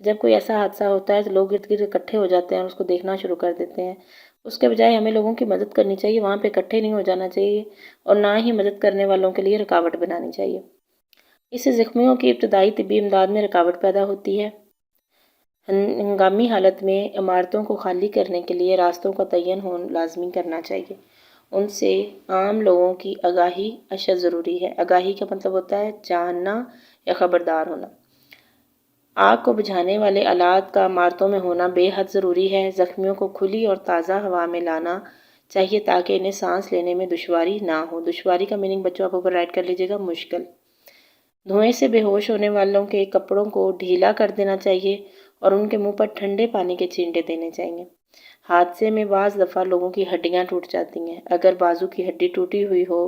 جب کوئی ایسا حادثہ ہوتا ہے تو لوگ ارد گرد اکٹھے ہو جاتے ہیں اور اس کو دیکھنا شروع کر دیتے ہیں۔ اس کے بجائے ہمیں لوگوں کی مدد کرنی چاہیے، وہاں پہ اکٹھے نہیں ہو جانا چاہیے اور نہ ہی مدد کرنے والوں کے لیے رکاوٹ بنانی چاہیے۔ اس سے زخمیوں کی ابتدائی طبی امداد میں رکاوٹ پیدا ہوتی ہے۔ ہنگامی حالت میں عمارتوں کو خالی کرنے کے لیے راستوں کا تعین لازمی کرنا چاہیے۔ ان سے عام لوگوں کی آگاہی اشد ضروری ہے۔ آگاہی کا مطلب ہوتا ہے جاننا یا خبردار ہونا۔ آگ کو بجھانے والے آلات کا عمارتوں میں ہونا بے حد ضروری ہے۔ زخمیوں کو کھلی اور تازہ ہوا میں لانا چاہیے تاکہ انہیں سانس لینے میں دشواری نہ ہو۔ دشواری کا میننگ بچوں آپ اوپر رائٹ کر لیجیے گا، مشکل۔ دھوئیں سے بے ہوش ہونے والوں کے کپڑوں کو ڈھیلا کر دینا چاہیے اور ان کے منہ پر ٹھنڈے پانی کے چھینٹے دینے چاہیے۔ حادثے میں بعض دفعہ لوگوں کی ہڈیاں ٹوٹ جاتی ہیں۔ اگر بازو کی ہڈی ٹوٹی ہوئی ہو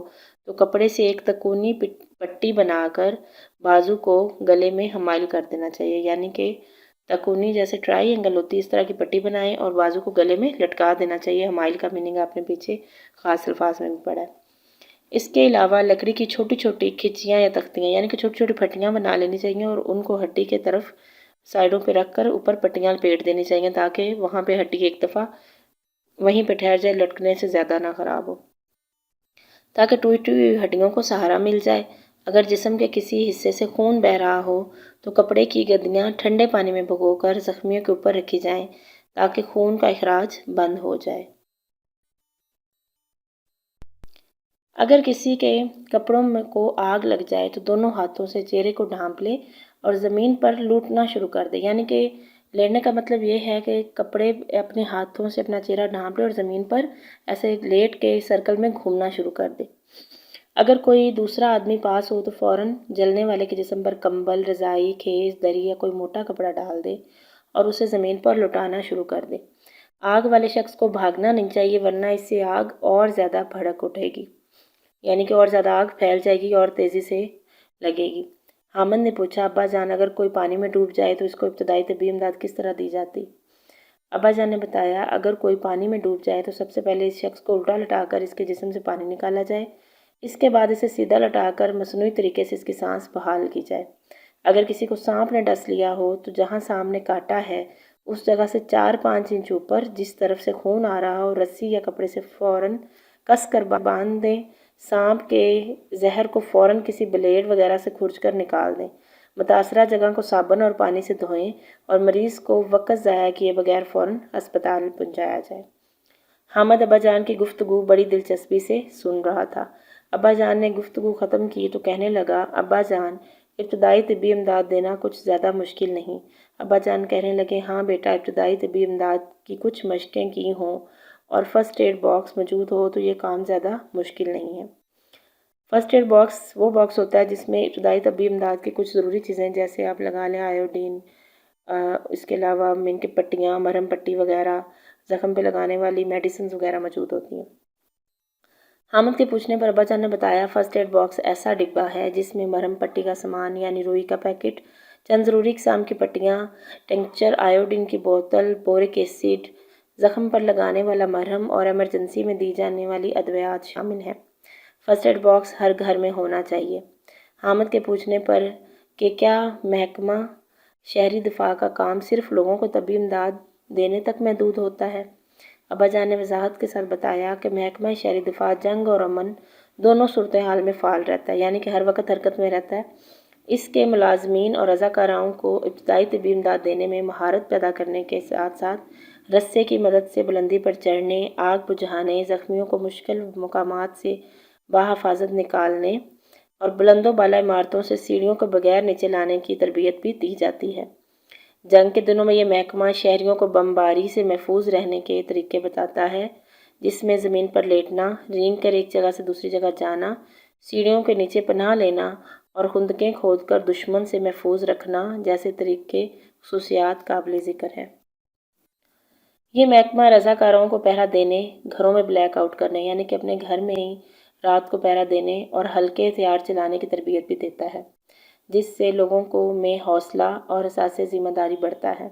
تو کپڑے سے ایک تکونی پٹی بنا کر بازو کو گلے میں حمائل کر دینا چاہیے، یعنی کہ تکونی جیسے ٹرائی اینگل ہوتی ہے اس طرح کی پٹی بنائیں اور بازو کو گلے میں لٹکا دینا چاہیے۔ حمائل کا میننگ آپ نے پیچھے خاص الفاظ میں بھی پڑھا ہے۔ اس کے علاوہ لکڑی کی چھوٹی چھوٹی کھچیاں یا تختیاں یعنی کہ چھوٹی چھوٹی پھٹیاں بنا لینی چاہیے اور ان کو ہڈی کے طرف سائڈوں پہ رکھ کر اوپر پٹیاں لپیٹ دینی چاہیے تاکہ وہاں پہ ہڈی ایک دفعہ وہیں پہ ٹھہر جائے، لٹکنے سے زیادہ نہ خراب ہو، تاکہ ٹوٹی ہوئی ہڈیوں کو سہارا مل جائے۔ اگر جسم کے کسی حصے سے خون بہہ رہا ہو تو کپڑے کی گدیاں ٹھنڈے پانی میں بھگو کر زخمیوں کے اوپر رکھی جائیں تاکہ خون کا اخراج بند ہو جائے۔ اگر کسی کے کپڑوں کو آگ لگ جائے تو دونوں ہاتھوں سے چہرے کو ڈھانپ لے اور زمین پر لوٹنا شروع کر دے، یعنی کہ لیٹنے کا مطلب یہ ہے کہ کپڑے اپنے ہاتھوں سے اپنا چہرہ ڈھانپ لے اور زمین پر ایسے لیٹ کے سرکل میں گھومنا شروع کر دے۔ اگر کوئی دوسرا آدمی پاس ہو تو فوراً جلنے والے کے جسم پر کمبل، رضائی، خیز، دری یا کوئی موٹا کپڑا ڈال دے اور اسے زمین پر لوٹانا شروع کر دے۔ آگ والے شخص کو بھاگنا نہیں چاہیے ورنہ اس سے آگ اور زیادہ بھڑک اٹھے گی، یعنی کہ اور زیادہ آگ پھیل جائے گی اور تیزی سے لگے گی۔ حامد نے پوچھا، ابا جان اگر کوئی پانی میں ڈوب جائے تو اس کو ابتدائی طبی امداد کس طرح دی جاتی؟ ابا جان نے بتایا، اگر کوئی پانی میں ڈوب جائے تو سب سے پہلے اس شخص کو الٹا لٹا کر اس کے جسم سے پانی نکالا جائے۔ اس کے بعد اسے سیدھا لٹا کر مصنوعی طریقے سے اس کی سانس بحال کی جائے۔ اگر کسی کو سانپ نے ڈس لیا ہو تو جہاں سانپ نے کاٹا ہے اس جگہ سے 4-5 انچ اوپر جس طرف سے خون آ رہا ہو رسی یا کپڑے سے فوراً کس کر باندھ دیں۔ سانپ کے زہر کو فوراً کسی بلیڈ وغیرہ سے کھرچ کر نکال دیں۔ متاثرہ جگہ کو صابن اور پانی سے دھوئیں اور مریض کو وقت ضائع کیے بغیر فوراً اسپتال پہنچایا جائے۔ حامد ابا جان کی گفتگو بڑی دلچسپی سے سن رہا تھا۔ ابا جان نے گفتگو ختم کی تو کہنے لگا، ابا جان ابتدائی طبی امداد دینا کچھ زیادہ مشکل نہیں۔ ابا جان کہنے لگے، ہاں بیٹا، ابتدائی طبی امداد کی کچھ مشقیں کی ہوں اور فرسٹ ایڈ باکس موجود ہو تو یہ کام زیادہ مشکل نہیں ہے۔ فرسٹ ایڈ باکس وہ باکس ہوتا ہے جس میں ابتدائی طبی امداد کی کچھ ضروری چیزیں جیسے آپ لگا لیں آیوڈین، اس کے علاوہ مین کی پٹیاں، مرہم پٹی وغیرہ، زخم پہ لگانے والی میڈیسنز وغیرہ موجود ہوتی ہیں۔ حامد کے پوچھنے پر ابا جان نے بتایا، فرسٹ ایڈ باکس ایسا ڈبہ ہے جس میں مرہم پٹی کا سامان یعنی روئی کا پیکٹ، چند ضروری اقسام کی پٹیاں، ٹنکچر، آیوڈین کی بوتل، بورک ایسڈ، زخم پر لگانے والا مرہم اور ایمرجنسی میں دی جانے والی ادویات شامل ہیں۔ فرسٹ ایڈ باکس ہر گھر میں ہونا چاہیے۔ حامد کے پوچھنے پر کہ کیا محکمہ شہری دفاع کا کام صرف لوگوں کو طبی امداد دینے تک محدود ہوتا ہے؟ ابا جان نے وضاحت کے ساتھ بتایا کہ محکمہ شہری دفاع جنگ اور امن دونوں صورتحال میں فعال رہتا ہے، یعنی کہ ہر وقت حرکت میں رہتا ہے۔ اس کے ملازمین اور رضاکاروں کو ابتدائی طبی امداد دینے میں مہارت پیدا کرنے کے ساتھ ساتھ رسے کی مدد سے بلندی پر چڑھنے، آگ بجھانے، زخمیوں کو مشکل مقامات سے بحفاظت نکالنے اور بلند و بالا عمارتوں سے سیڑھیوں کے بغیر نیچے لانے کی تربیت بھی دی جاتی ہے۔ جنگ کے دنوں میں یہ محکمہ شہریوں کو بمباری سے محفوظ رہنے کے طریقے بتاتا ہے، جس میں زمین پر لیٹنا، رینگ کر ایک جگہ سے دوسری جگہ جانا، سیڑھیوں کے نیچے پناہ لینا اور خندقیں کھود کر دشمن سے محفوظ رکھنا جیسے طریقے خصوصیات قابل ذکر ہیں۔ یہ محکمہ رضاکاروں کو پہرا دینے، گھروں میں بلیک آؤٹ کرنے یعنی کہ اپنے گھر میں ہی رات کو پہرا دینے اور ہلکے ہتھیار چلانے کی تربیت بھی دیتا ہے، جس سے لوگوں کو میں حوصلہ اور احساس ذمہ داری بڑھتا ہے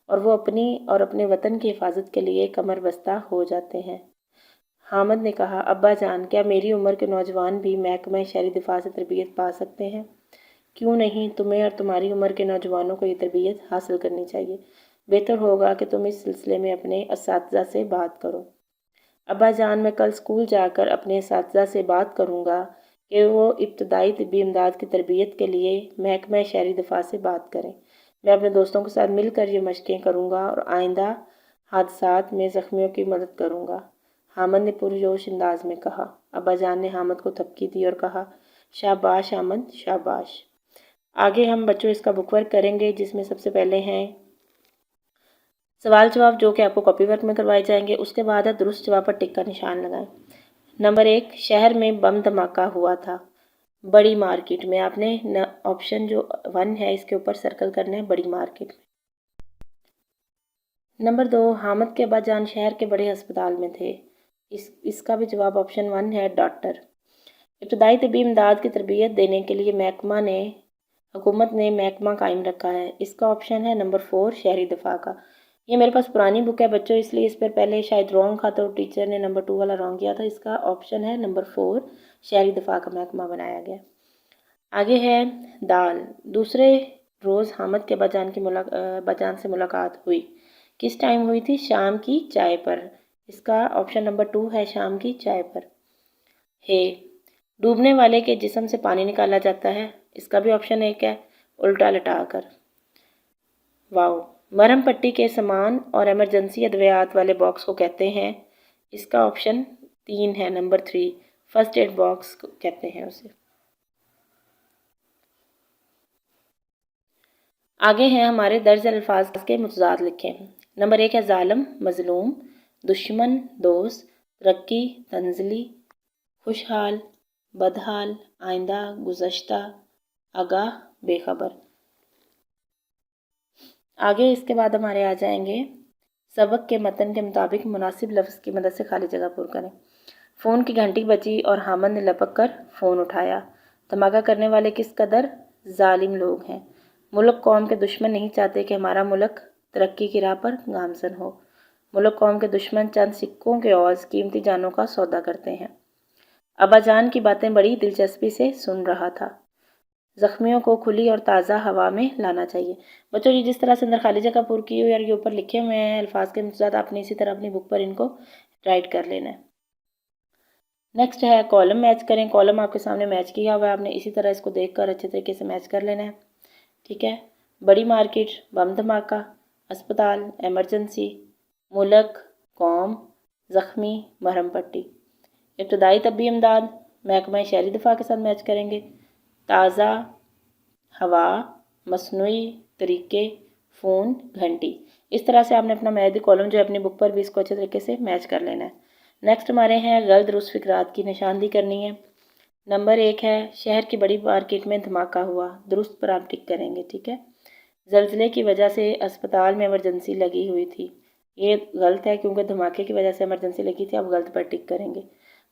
اور وہ اپنی اور اپنے وطن کی حفاظت کے لیے کمر بستہ ہو جاتے ہیں۔ حامد نے کہا، ابا جان کیا میری عمر کے نوجوان بھی محکمہ شہری دفاع سے تربیت پا سکتے ہیں؟ کیوں نہیں تمہیں اور تمہاری عمر کے نوجوانوں کو یہ تربیت حاصل کرنی چاہیے۔ بہتر ہوگا کہ تم اس سلسلے میں اپنے اساتذہ سے بات کرو۔ ابا جان، میں کل اسکول جا کر اپنے اساتذہ سے بات کروں گا کہ وہ ابتدائی طبی امداد کی تربیت کے لیے محکمہ شہری دفاع سے بات کریں۔ میں اپنے دوستوں کے ساتھ مل کر یہ مشقیں کروں گا اور آئندہ حادثات میں زخمیوں کی مدد کروں گا، حامد نے پرجوش انداز میں کہا۔ ابا جان نے حامد کو تھپکی دی اور کہا، شاباش حامد، شاباش۔ آگے ہم بچوں اس کا بک ورک کریں گے، جس میں سب سے پہلے ہیں سوال جواب، جو کہ آپ کو کاپی ورک میں کروائے جائیں گے۔ اس کے بعد ہے درست جواب پر ٹک کا نشان لگائیں۔ نمبر 1، شہر میں بم دھماکہ ہوا تھا۔ بڑی مارکیٹ میں، آپ نے آپشن جو 1 ہے اس کے اوپر سرکل کرنا ہے، بڑی مارکیٹ میں۔ نمبر 2، حامد کے ابا جان شہر کے بڑے ہسپتال میں تھے۔ اس کا بھی جواب آپشن 1 ہے، ڈاکٹر۔ ابتدائی طبی امداد کی تربیت دینے کے لیے حکومت نے محکمہ قائم رکھا ہے۔ اس کا آپشن ہے نمبر 4، شہری دفاع کا۔ یہ میرے پاس پرانی بک ہے بچوں، اس لیے اس پر پہلے شاید رانگ تھا تو ٹیچر نے نمبر 2 والا رانگ کیا تھا۔ اس کا آپشن ہے نمبر 4، شہری دفاع کا محکمہ بنایا گیا۔ آگے ہے دال۔ دوسرے روز حامد کے ابا جان سے ملاقات ہوئی۔ کس ٹائم ہوئی تھی؟ شام کی چائے پر۔ اس کا آپشن نمبر 2 ہے، شام کی چائے پر۔ ہے، ڈوبنے والے کے جسم سے پانی نکالا جاتا ہے۔ اس کا بھی آپشن 1 ہے، الٹا لٹا کر۔ واو۔ مرہم پٹی کے سامان اور ایمرجنسی ادویات والے باکس کو کہتے ہیں۔ اس کا آپشن 3 ہے، نمبر 3، فرسٹ ایڈ باکس کہتے ہیں اسے۔ آگے ہیں ہمارے درج الفاظ کے متضاد لکھیں۔ نمبر 1 ہے ظالم، مظلوم، دشمن، دوست، ترقی، تنزلی، خوشحال، بدحال، آئندہ، گزشتہ، آگاہ، بے خبر۔ آگے اس کے بعد ہمارے آ جائیں گے سبق کے متن کے مطابق مناسب لفظ کی مدد سے خالی جگہ پر کریں۔ فون کی گھنٹی بجی اور حامد نے لپک کر فون اٹھایا۔ دھماکہ کرنے والے کس قدر ظالم لوگ ہیں۔ ملک قوم کے دشمن نہیں چاہتے کہ ہمارا ملک ترقی کی راہ پر گامزن ہو۔ ملک قوم کے دشمن چند سکوں کے عوض قیمتی جانوں کا سودا کرتے ہیں۔ ابا جان کی باتیں بڑی دلچسپی سے سن رہا تھا۔ زخمیوں کو کھلی اور تازہ ہوا میں لانا چاہیے۔ بچوں یہ جس طرح سے اندر خالی جگہ پر کی ہوئی اور یہ اوپر لکھے ہوئے ہیں الفاظ کے متضاد، آپ نے اسی طرح اپنی بک پر ان کو رائٹ کر لینا ہے۔ نیکسٹ ہے کالم میچ کریں۔ کالم آپ کے سامنے میچ کیا ہوا ہے، آپ نے اسی طرح اس کو دیکھ کر اچھے طریقے سے میچ کر لینا ہے، ٹھیک ہے۔ بڑی مارکیٹ، بم دھماکہ، اسپتال، ایمرجنسی، ملک، قوم، زخمی، مرہم پٹی۔ ابتدائی طبی امداد، محکمہ شہری دفاع کے ساتھ میچ کریں گے۔ تازہ ہوا، مصنوعی طریقے، فون، گھنٹی۔ اس طرح سے آپ نے اپنا میعادی کالم جو ہے اپنی بک پر بھی اس کو اچھے طریقے سے میچ کر لینا ہے۔ نیکسٹ ہمارے ہیں غلط درست فقرات کی نشاندہی کرنی ہے۔ نمبر 1 ہے شہر کی بڑی مارکیٹ میں دھماکہ ہوا، درست پر آپ ٹک کریں گے، ٹھیک ہے۔ زلزلے کی وجہ سے اسپتال میں ایمرجنسی لگی ہوئی تھی، یہ غلط ہے کیونکہ دھماکے کی وجہ سے ایمرجنسی لگی تھی، آپ غلط پر ٹک کریں گے۔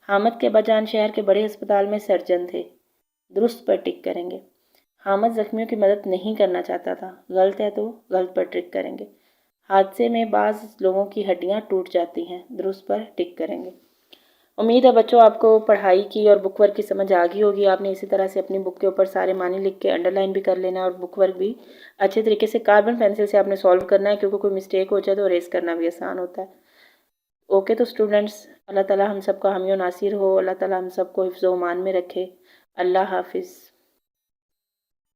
حامد کے ابا جان شہر کے بڑے ہسپتال میں سرجن تھے، درست پر ٹک کریں گے۔ حامد زخمیوں کی مدد نہیں کرنا چاہتا تھا، غلط ہے تو غلط پر ٹک کریں گے۔ حادثے میں بعض لوگوں کی ہڈیاں ٹوٹ جاتی ہیں، درست پر ٹک کریں گے۔ امید ہے بچوں آپ کو پڑھائی کی اور بک ورک کی سمجھ آ گئی ہوگی۔ آپ نے اسی طرح سے اپنی بک کے اوپر سارے معنی لکھ کے انڈر لائن بھی کر لینا ہے اور بک ورک بھی اچھے طریقے سے کاربن پینسل سے آپ نے سالو کرنا ہے، کیونکہ کوئی مسٹیک ہو جائے تو اریز کرنا بھی آسان ہوتا ہے۔ اوکے تو اسٹوڈنٹس، اللہ تعالیٰ ہم سب کا حامی و ناصر ہو، اللہ تعالیٰ ہم سب کو حفظ و امان میں رکھے۔ اللہ حافظ۔